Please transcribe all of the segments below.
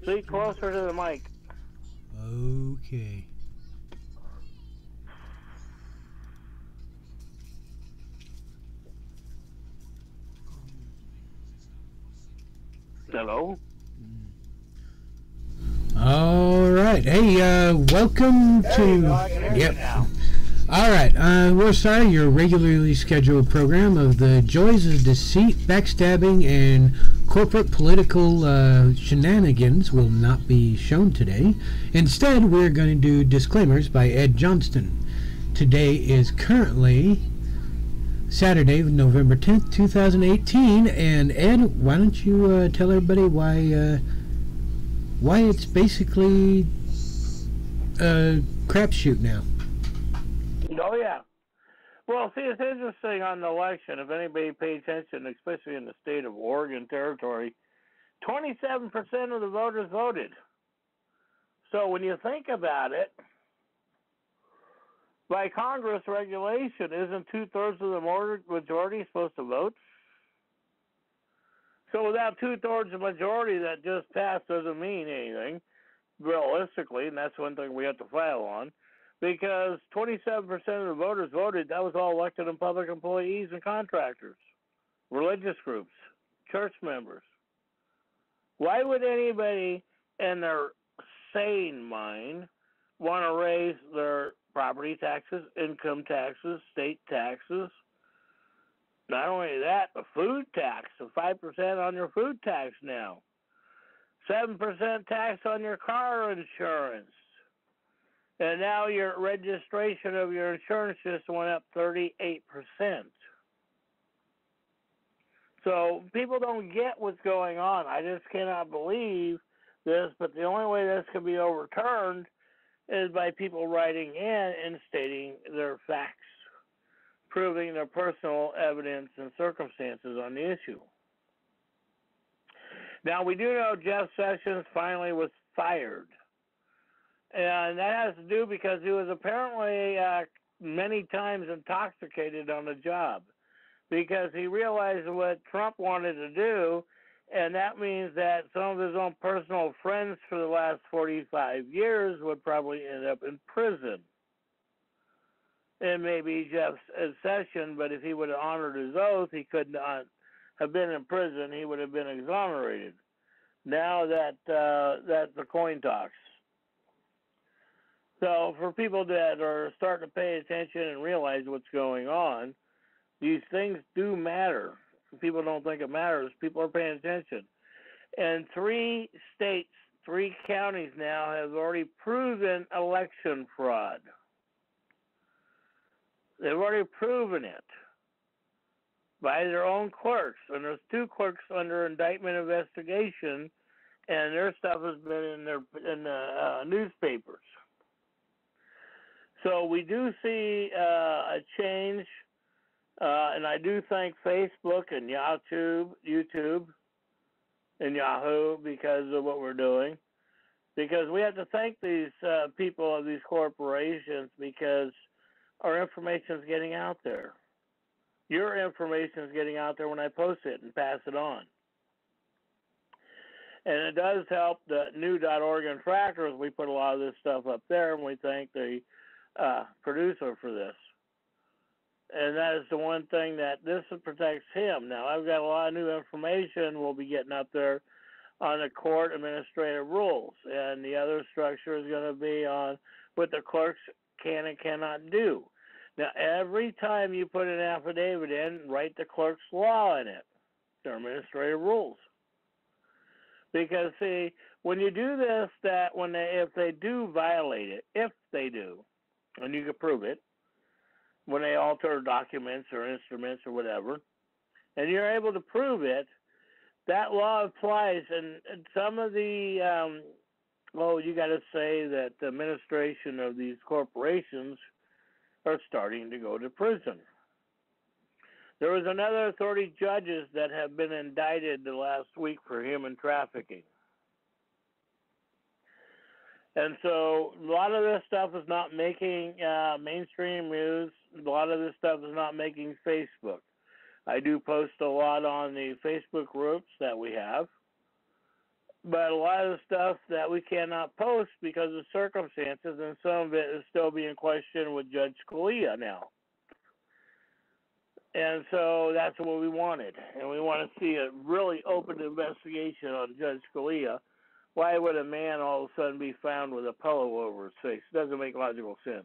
Speak closer to the mic. Okay. Hello? All right. Hey, welcome There you go. to. I can hear you Yep. now. All right. We're sorry your regularly scheduled program of the joys of deceit, backstabbing, and corporate political shenanigans will not be shown today. Instead, we're going to do disclaimers by Ed Johnston. Today is currently Saturday, November 10th, 2018. And Ed, why don't you tell everybody why it's basically a crapshoot now? Oh, yeah. Well, see, it's interesting on the election. If anybody paid attention, especially in the state of Oregon Territory, 27% of the voters voted. So when you think about it, by Congress regulation, isn't 2/3 of the majority supposed to vote? So without 2/3 of the majority that just passed doesn't mean anything, realistically, and that's one thing we have to file on. Because 27% of the voters voted, that was all elected and public employees and contractors, religious groups, church members. Why would anybody in their sane mind want to raise their property taxes, income taxes, state taxes? Not only that, the food tax, the 5% on your food tax now, 7% tax on your car insurance. And now your registration of your insurance just went up 38%. So people don't get what's going on. I just cannot believe this, but the only way this can be overturned is by people writing in and stating their facts, proving their personal evidence and circumstances on the issue. Now, we do know Jeff Sessions finally was fired. And that has to do because he was apparently many times intoxicated on the job, because he realized what Trump wanted to do, and that means that some of his own personal friends for the last 45 years would probably end up in prison. And maybe Jeff Sessions, but if he would have honored his oath, he could not have been in prison. He would have been exonerated. Now that's the coin toss. So for people that are starting to pay attention and realize what's going on, these things do matter. People don't think it matters. People are paying attention. And 3 states, 3 counties now have already proven election fraud. They've already proven it by their own clerks. And there's 2 clerks under indictment investigation, and their stuff has been in the newspapers. So we do see a change, and I do thank Facebook and YouTube and Yahoo because of what we're doing. Because we have to thank these people of these corporations, because our information is getting out there. Your information is getting out there when I post it and pass it on. And it does help the new.org and trackers. We put a lot of this stuff up there, and we thank the producer for this. And that is the one thing that this protects him. Now, I've got a lot of new information we'll be getting up there on the court administrative rules. And the other structure is going to be on what the clerks can and cannot do. Now, every time you put an affidavit in, write the clerk's law in it, their administrative rules. Because, see, when you do this, that if they do violate it, if they do, and you can prove it, when they alter documents or instruments or whatever, and you're able to prove it, that law applies. And some of the, you got to say that the administration of these corporations are starting to go to prison. There was another 30 judges that have been indicted the last week for human trafficking. And so a lot of this stuff is not making mainstream news. A lot of this stuff is not making Facebook. I do post a lot on the Facebook groups that we have. But a lot of the stuff that we cannot post because of circumstances, and some of it is still being questioned with Judge Scalia now. And so that's what we wanted. And we want to see a really open investigation on Judge Scalia. Why would a man all of a sudden be found with a pillow over his face? It doesn't make logical sense.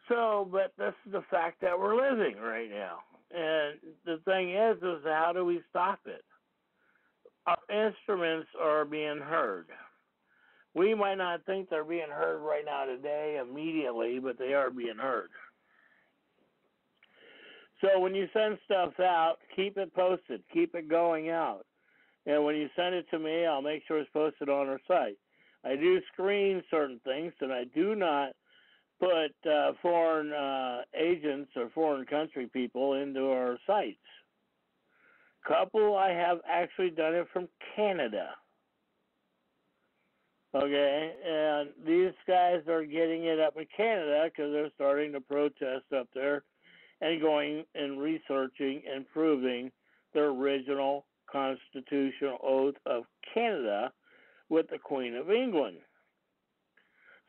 So, but this is the fact that we're living right now. And the thing is how do we stop it? Our instruments are being heard. We might not think they're being heard right now today immediately, but they are being heard. So when you send stuff out, keep it posted. Keep it going out. And when you send it to me, I'll make sure it's posted on our site. I do screen certain things, and I do not put foreign agents or foreign country people into our sites. Couple, I have actually done it from Canada. Okay, and these guys are getting it up in Canada because they're starting to protest up there and going and researching and proving the original constitutional oath of Canada with the Queen of England.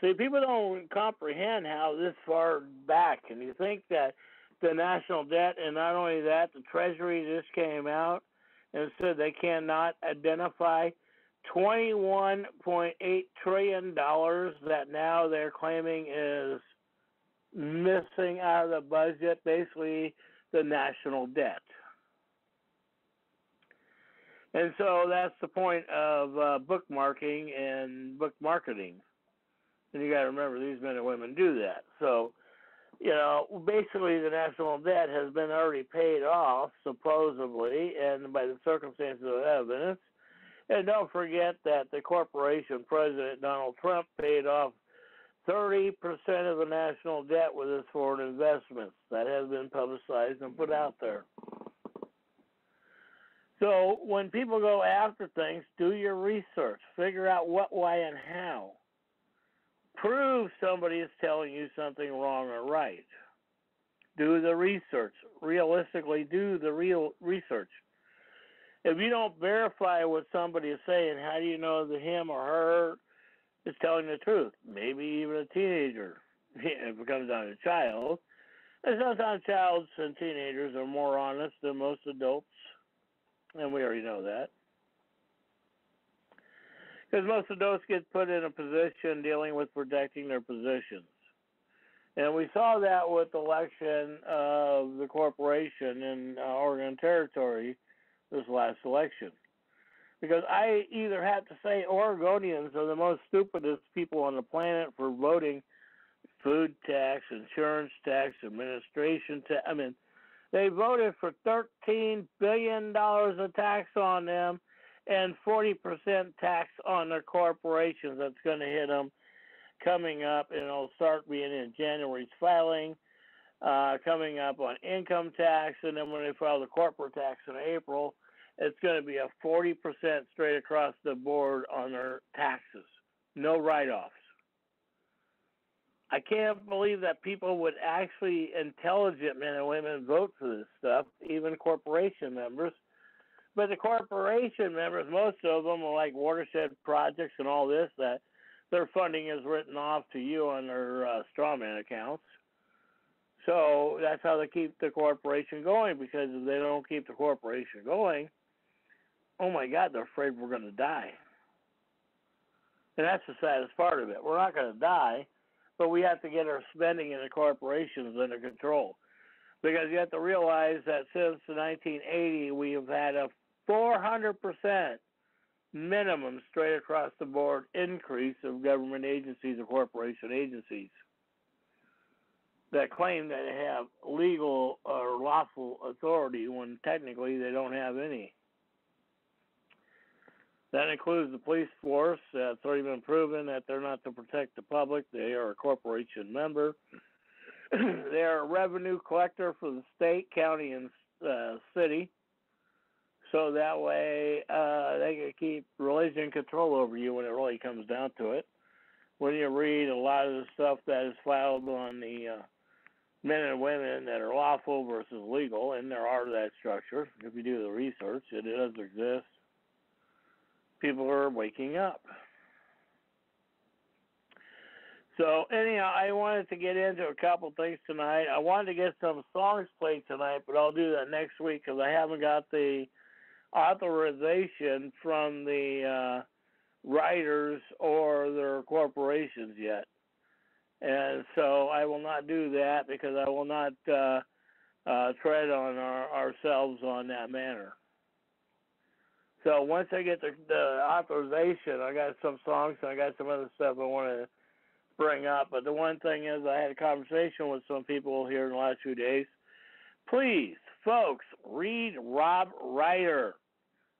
See, people don't comprehend how this far back, and you think that the national debt, and not only that, the Treasury just came out and said they cannot identify $21.8 trillion that now they're claiming is missing out of the budget, basically the national debt. And so that's the point of bookmarking and book marketing. And you got to remember, these men and women do that. So, you know, basically the national debt has been already paid off, supposedly, and by the circumstances of evidence. And don't forget that the corporation president, Donald Trump, paid off 30% of the national debt with his foreign investments. That has been publicized and put out there. So when people go after things, do your research. Figure out what, why, and how. Prove somebody is telling you something wrong or right. Do the research. Realistically, do the real research. If you don't verify what somebody is saying, how do you know that him or her is telling the truth? Maybe even a teenager, if it comes down to a child. And sometimes childs and teenagers are more honest than most adults, and we already know that. Because most adults get put in a position dealing with protecting their positions. And we saw that with the election of the corporation in Oregon Territory this last election. Because I either have to say Oregonians are the most stupidest people on the planet for voting food tax, insurance tax, administration tax. I mean, they voted for $13 billion of tax on them and 40% tax on their corporations. That's going to hit them coming up, and it'll start being in January's filing, coming up on income tax, and then when they file the corporate tax in April, it's going to be a 40% straight across the board on their taxes. No write-offs. I can't believe that people would actually, intelligent men and women, vote for this stuff, even corporation members. But the corporation members, most of them are like watershed projects and all this, that their funding is written off to you on their strawman accounts. So that's how they keep the corporation going, because if they don't keep the corporation going, oh my God, they're afraid we're going to die. And that's the saddest part of it. We're not going to die, but we have to get our spending in the corporations under control. Because you have to realize that since 1980, we have had a 400% minimum straight across the board increase of government agencies or corporation agencies that claim that they have legal or lawful authority when technically they don't have any. That includes the police force. It's already been proven that they're not to protect the public. They are a corporation member. They are a revenue collector for the state, county, and city. So that way they can keep religion control over you when it really comes down to it. When you read a lot of the stuff that is filed on the men and women that are lawful versus legal, and there are that structure. If you do the research, it does exist. People are waking up. So anyhow, I wanted to get into a couple things tonight. I wanted to get some songs played tonight, but I'll do that next week because I haven't got the authorization from the writers or their corporations yet. And so I will not do that because I will not tread on ourselves on that manner. So once I get the authorization, I got some songs and I got some other stuff I want to bring up. But the one thing is I had a conversation with some people here in the last few days. Please, folks, read Rob Ryder,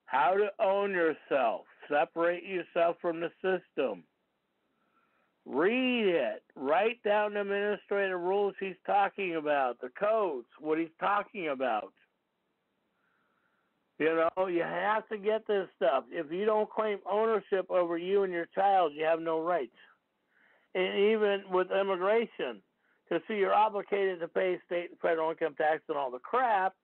How to Own Yourself, Separate Yourself from the System. Read it. Write down the administrative rules he's talking about, the codes, what he's talking about. You know, you have to get this stuff. If you don't claim ownership over you and your child, you have no rights. And even with immigration, because see, you're obligated to pay state and federal income tax and all the crap,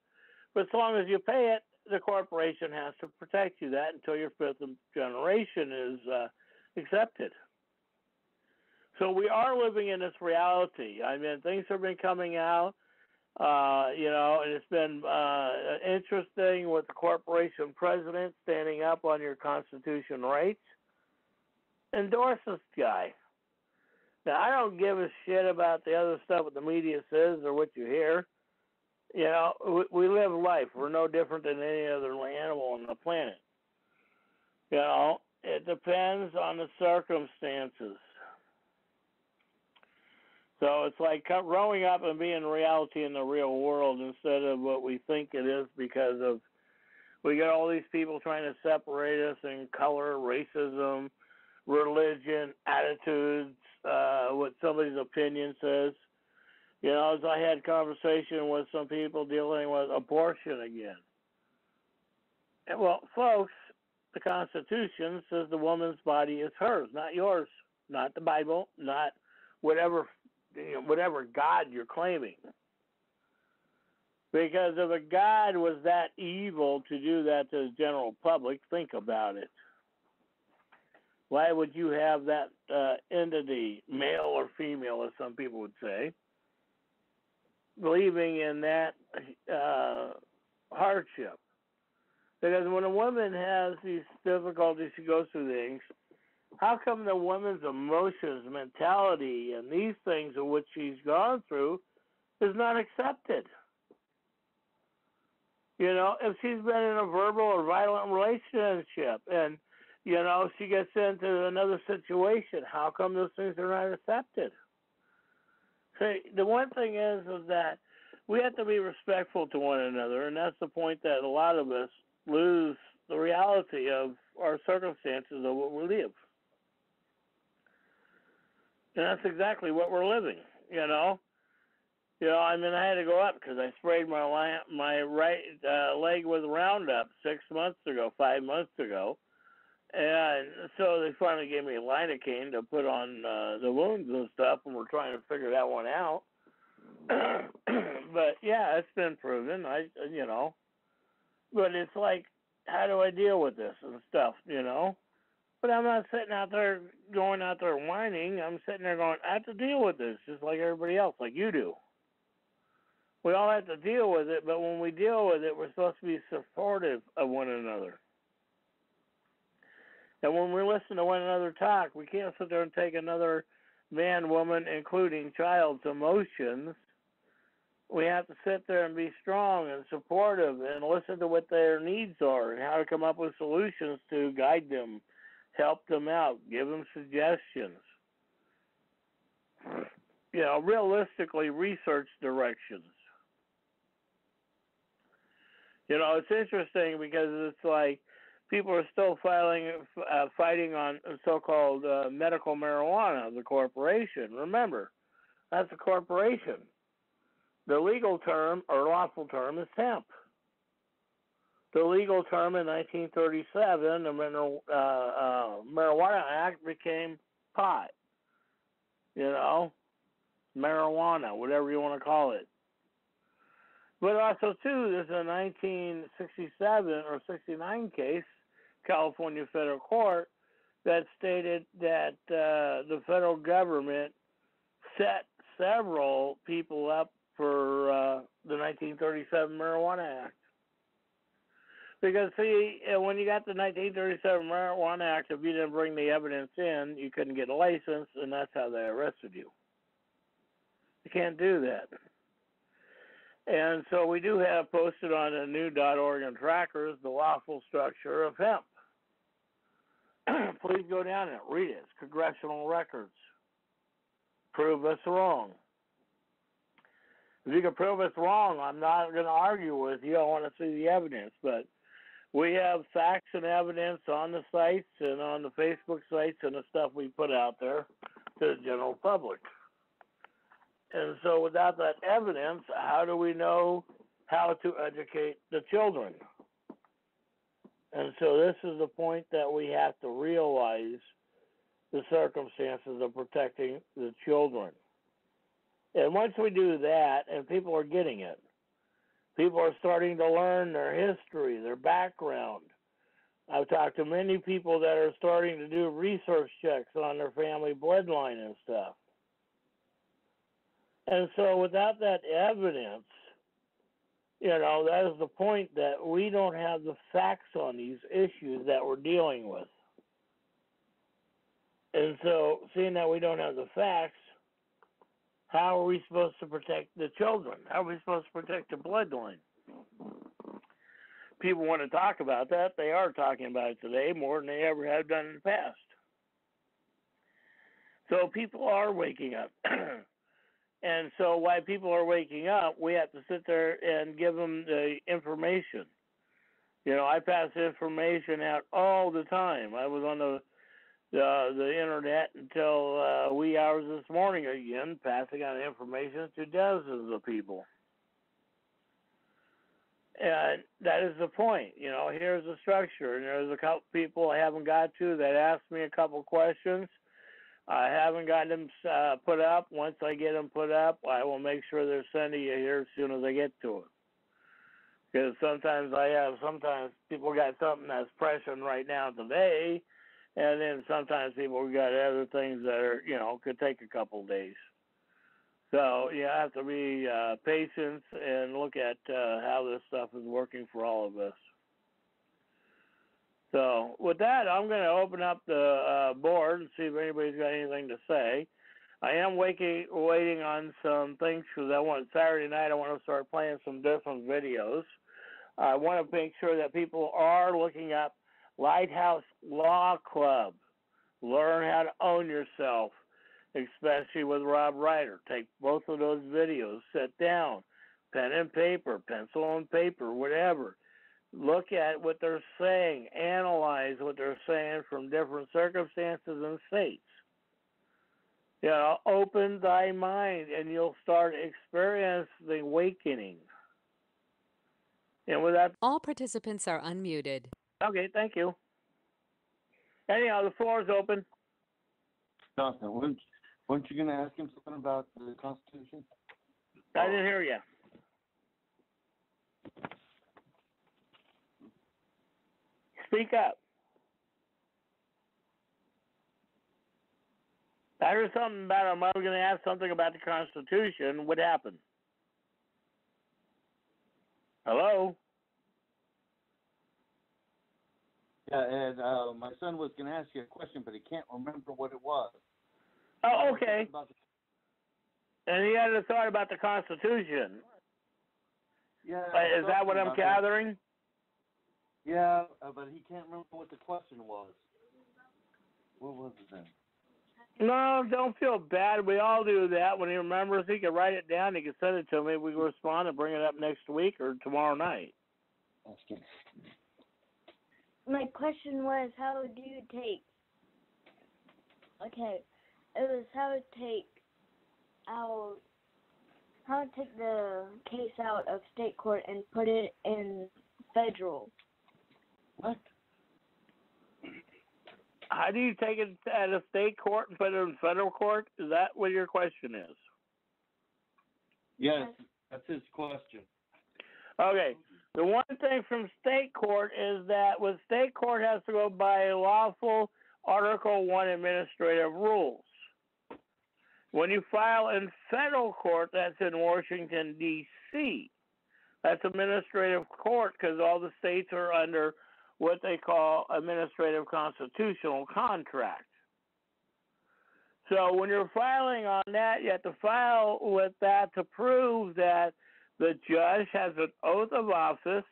but as long as you pay it, the corporation has to protect you that until your fifth generation is accepted. So we are living in this reality. I mean, things have been coming out, you know, and it's been interesting with the corporation president standing up on your Constitution rights. Endorse this guy. Now, I don't give a shit about the other stuff that the media says or what you hear. You know, we live life. We're no different than any other animal on the planet. You know, it depends on the circumstances. So it's like growing up and being reality in the real world instead of what we think it is because of we got all these people trying to separate us in color, racism, religion, attitudes, what somebody's opinion says. You know, as I had conversation with some people dealing with abortion again. And well, folks, the Constitution says the woman's body is hers, not yours, not the Bible, not whatever God you're claiming. Because if a God was that evil to do that to the general public, think about it. Why would you have that entity, male or female, as some people would say, believing in that hardship? Because when a woman has these difficulties, she goes through things, how come the woman's emotions, mentality, and these things of which she's gone through is not accepted? You know, if she's been in a verbal or violent relationship and, you know, she gets into another situation, how come those things are not accepted? See, the one thing is that we have to be respectful to one another, and that's the point that a lot of us lose the reality of our circumstances of what we live. And that's exactly what we're living, you know. You know, I mean, I had to go up because I sprayed my right leg with Roundup 5 months ago. And so they finally gave me lidocaine to put on the wounds and stuff, and we're trying to figure that one out. But, yeah, it's been proven, you know. But it's like, how do I deal with this and stuff, you know? But I'm not sitting out there going out there whining. I'm sitting there going, I have to deal with this just like everybody else, like you do. We all have to deal with it, but when we deal with it, we're supposed to be supportive of one another. And when we listen to one another talk, we can't sit there and take another man, woman, including child's emotions. We have to sit there and be strong and supportive and listen to what their needs are and how to come up with solutions to guide them, help them out, give them suggestions. You know, realistically, research directions. You know, it's interesting because it's like people are still fighting on so-called medical marijuana, the corporation. Remember, that's a corporation. The legal term or lawful term is hemp. The legal term in 1937, the Marijuana Act became pot. You know, marijuana, whatever you want to call it. But also, too, there's a 1967 or 69 case, California federal court, that stated that the federal government set several people up for the 1937 Marijuana Act. Because, see, when you got the 1937 Marijuana Act, if you didn't bring the evidence in, you couldn't get a license, and that's how they arrested you. You can't do that. And so we do have posted on the new.org and trackers the lawful structure of hemp. Please go down and read it. It's congressional records. Prove us wrong. If you can prove us wrong, I'm not going to argue with you. I want to see the evidence. But we have facts and evidence on the sites and on the Facebook sites and the stuff we put out there to the general public. And so without that evidence, how do we know how to educate the children? And so this is the point that we have to realize the circumstances of protecting the children. And once we do that, and people are getting it, people are starting to learn their history, their background. I've talked to many people that are starting to do research checks on their family bloodline and stuff. And so without that evidence, that is the point that we don't have the facts on these issues that we're dealing with. And so, seeing that we don't have the facts, how are we supposed to protect the children? How are we supposed to protect the bloodline? People want to talk about that. They are talking about it today more than they ever have done in the past. So people are waking up. And so while people are waking up, we have to sit there and give them the information. I pass information out all the time. I was on the internet until wee hours this morning again, passing out information to dozens of people. And that is the point. Here's the structure. And there's a couple people I haven't got to that asked me a couple questions. I haven't gotten them put up. Once I get them put up, I will make sure they're sending you here as soon as I get to it. Because sometimes people got something that's pressing right now today, and then sometimes people got other things that are, could take a couple of days. So you have to be patient and look at how this stuff is working for all of us. So with that, I'm going to open up the board and see if anybody's got anything to say. I am waiting on some things because Saturday night I want to start playing some different videos. I want to make sure that people are looking up Lighthouse Law Club. Learn how to own yourself, especially with Rob Ryder. Take both of those videos, sit down, pen and paper, pencil and paper, whatever. Look at what they're saying, analyze what they're saying from different circumstances and states. Open thy mind and you'll start experiencing the awakening. And with that, all participants are unmuted. Okay, thank you. Anyhow, the floor is open. Jonathan, weren't you going to ask him something about the Constitution? I didn't hear you. Speak up. I heard something about him. I was going to ask something about the Constitution. What happened? Hello? Yeah, and my son was going to ask you a question, but he can't remember what it was. Oh, okay. And he had a thought about the Constitution. Yeah. Is that what I'm gathering? Yeah, but he can't remember what the question was. What was it then? No, don't feel bad. We all do that. When he remembers, he can write it down. He can send it to me. We can respond and bring it up next week or tomorrow night. Okay. My question was, how to take the case out of state court and put it in federal. What? How do you take it out of state court and put it in federal court? Is that what your question is? Yes, that's his question. Okay. The one thing from state court is that with state court has to go by lawful Article 1 administrative rules. When you file in federal court, that's in Washington, D.C., that's administrative court because all the states are under what they call administrative constitutional contract. So when you're filing on that, you have to file with that to prove that the judge has an oath of office.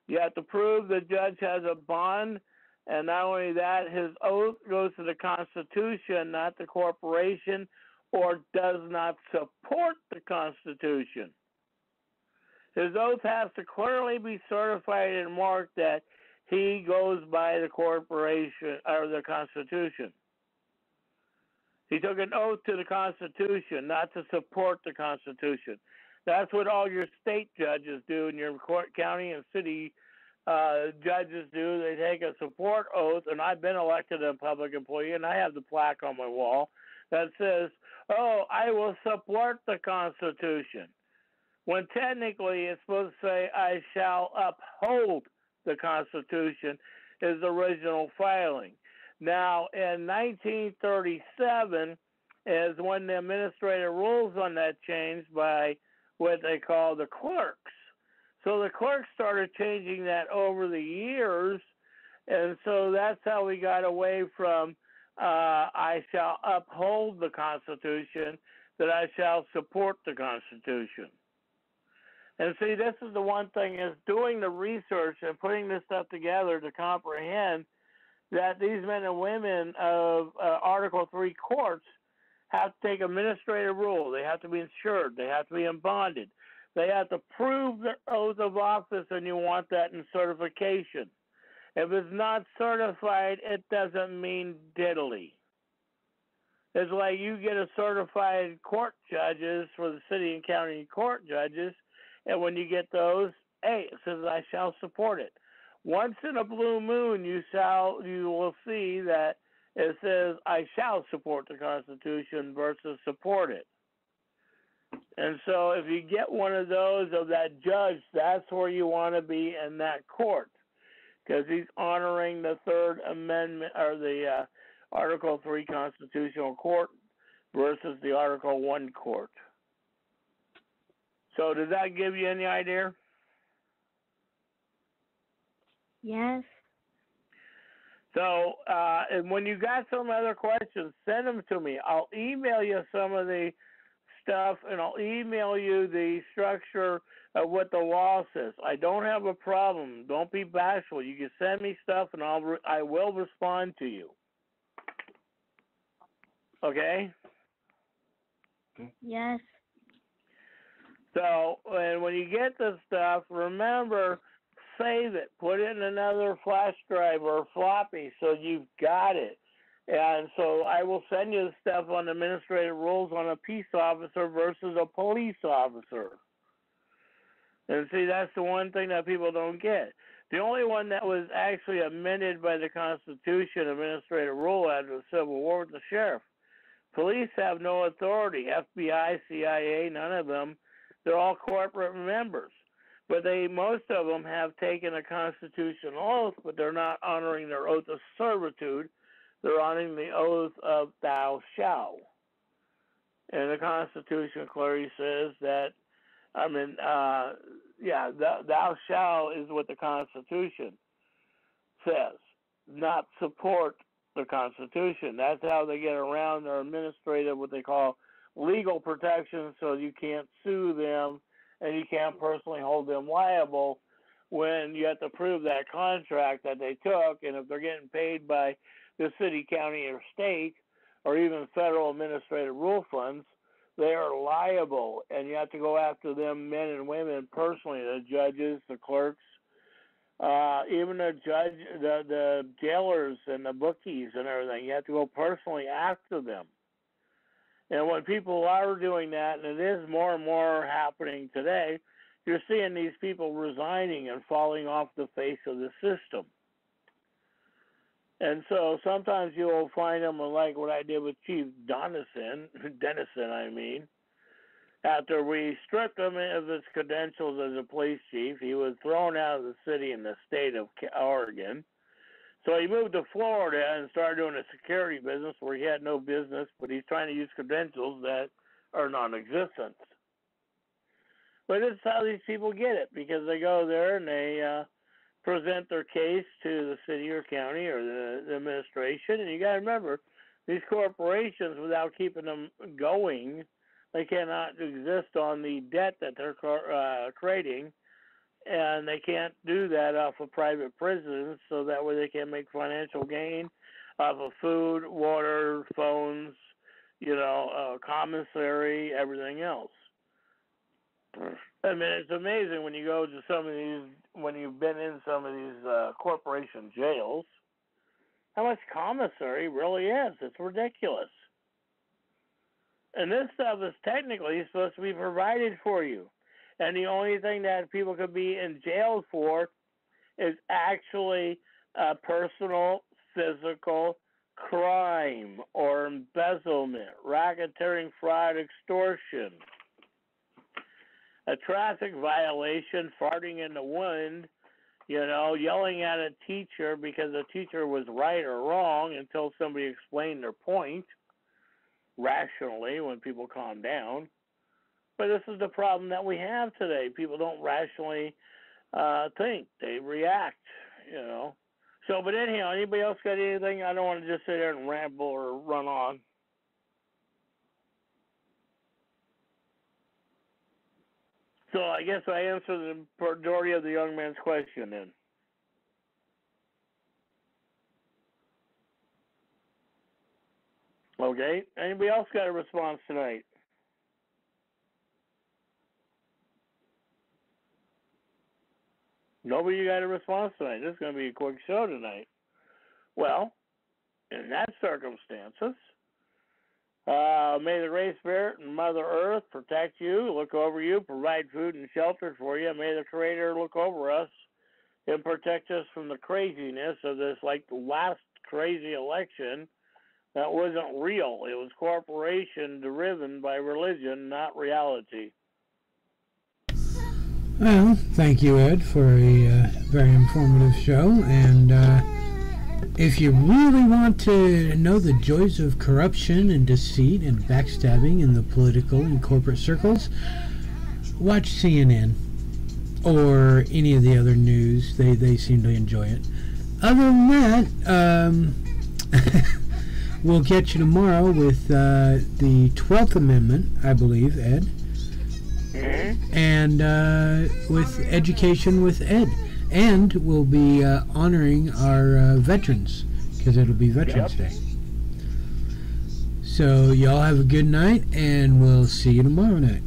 You have to prove the judge has a bond, and not only that, his oath goes to the Constitution, not the corporation, or does not support the Constitution. His oath has to clearly be certified and marked that he goes by the corporation or the Constitution. He took an oath to the Constitution, not to support the Constitution. That's what all your state judges do, and your court, county, and city judges do. They take a support oath, and I've been elected a public employee, and I have the plaque on my wall that says, "Oh, I will support the Constitution," when technically it's supposed to say, "I shall uphold the Constitution," is the original filing. Now, in 1937 is when the administrative rules on that changed by what they call the clerks. So the clerks started changing that over the years, and so that's how we got away from I shall uphold the Constitution, that I shall support the Constitution. And see, this is the one thing, is doing the research and putting this stuff together to comprehend that these men and women of Article 3 courts have to take administrative rule. They have to be insured. They have to be bonded. They have to prove their oath of office, and you want that in certification. If it's not certified, it doesn't mean diddly. It's like you get a certified court judges for the city and county court judges, and when you get those, hey, it says I shall support it. Once in a blue moon, you will see that it says I shall support the Constitution versus support it. And so if you get one of those of that judge, that's where you want to be in that court, because he's honoring the Third Amendment or the Article 3 Constitutional Court versus the Article 1 Court. So does that give you any idea? Yes. So and when you got some other questions, send them to me. I'll email you some of the stuff, and I'll email you the structure of what the law says. I don't have a problem. Don't be bashful. You can send me stuff, and I will respond to you. Okay? Yes. So, and when you get the stuff, remember, save it. Put it in another flash drive or floppy so you've got it. And so I will send you the stuff on administrative rules on a peace officer versus a police officer. And see, that's the one thing that people don't get. The only one that was actually amended by the Constitution administrative rule after the Civil War was the sheriff. Police have no authority. FBI, CIA, none of them. They're all corporate members. But most of them have taken a constitutional oath, but they're not honoring their oath of servitude. They're honoring the oath of thou shalt. And the Constitution clearly says that, thou shalt is what the Constitution says, not support the Constitution. That's how they get around their administrative, what they call legal protection, so you can't sue them and you can't personally hold them liable when you have to prove that contract that they took. And if they're getting paid by the city, county, or state, or even federal administrative rule funds, they are liable, and you have to go after them, men and women, personally, the judges, the clerks, even the judge, the jailers and the bookies and everything. You have to go personally after them. And when people are doing that, and it is more and more happening today, you're seeing these people resigning and falling off the face of the system. And so sometimes you'll find them like what I did with Chief Dennison, After we stripped him of his credentials as a police chief, he was thrown out of the city in the state of Oregon. So he moved to Florida and started doing a security business where he had no business, but he's trying to use credentials that are non-existent. But this is how these people get it, because they go there and they present their case to the city or county or the administration. And you got to remember, these corporations, without keeping them going, they cannot exist on the debt that they're creating, and they can't do that off of private prisons, so that way they can make financial gain off of food, water, phones, commissary, everything else. I mean, it's amazing when you go to some of these, when you've been in some of these corporation jails, how much commissary really is. It's ridiculous. And this stuff is technically supposed to be provided for you. And the only thing that people could be in jail for is actually a personal physical crime or embezzlement, racketeering, fraud, extortion, a traffic violation, farting in the wind, yelling at a teacher because the teacher was right or wrong until somebody explained their point rationally when people calm down. But this is the problem that we have today. People don't rationally think. They react, So, but anyhow, anybody else got anything? I don't want to just sit there and ramble or run on. So I guess I answered the majority of the young man's question then. Okay. Anybody else got a response tonight? Nobody got a response tonight. This is going to be a quick show tonight. Well, in that circumstances, may the Great Spirit and Mother Earth protect you, look over you, provide food and shelter for you. May the Creator look over us and protect us from the craziness of this, like the last crazy election that wasn't real. It was corporation driven by religion, not reality. Well, thank you, Ed, for a very informative show. And if you really want to know the joys of corruption and deceit and backstabbing in the political and corporate circles, watch CNN or any of the other news. They seem to enjoy it. Other than that, we'll catch you tomorrow with the 12th Amendment, I believe, Ed. And with Education with Ed. And we'll be honoring our veterans, because it'll be Veterans Day. So y'all have a good night, and we'll see you tomorrow night.